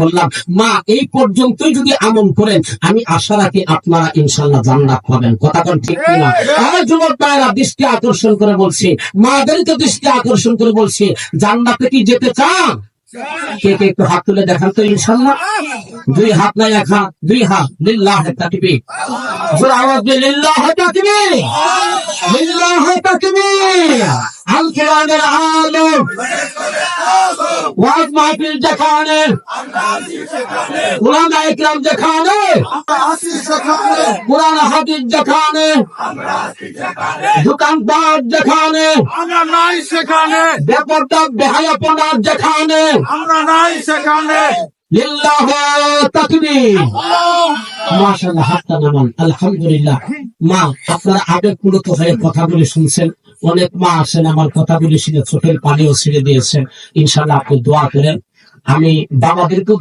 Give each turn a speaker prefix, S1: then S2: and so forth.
S1: করলাম। মা এই পর্যন্তই যদি আমল করেন, আমি আশা রাখি আপনারা ইনশাল্লাহ জান্নাত পাবেন। কথা কোন ঠিক কিনা? আর যুবক ভাইরা দৃষ্টি আকর্ষণ করে বলছি, মাদেরকে দৃষ্টি আকর্ষণ করে বলছি, জান্নাতে কি যেতে চান? কে কে একটু হাত তুলে দেখান তো ইনশাল্লাহ। দুই হাত নাই, এক হাত, দুই হাত। লিল্লাহি তাকবীর। জোরে আওয়াজ দিয়ে লিল্লাহি তাকবীর, লিল্লাহি তাকবীর। আল কোরআনের আলো ওয়াজ মাহফিল যেখানে, উলামা ইকরাম যেখানে, কোরআন হাদিস যেখানে, দোকানপাট যেখানে,
S2: আমরা নাই সেখানে,
S1: বেপরদা বেহায়াপনা যেখানে,
S2: আমরা নাই সেখানে।
S1: লিল্লাহি তাকবীর। মাশাআল্লাহ, হাতটা নামান। আলহামদুলিল্লাহ। মা আপনারা আবেগপ্রবণ হয়ে কথাগুলি শুনছেন। অনেক মা আসেন আমার কথাগুলি শুনে চোখের পানিও ছেড়ে দিয়েছেন। ইনশাআল্লাহ আপনি দোয়া করেন। আমি বাবাদেরকেও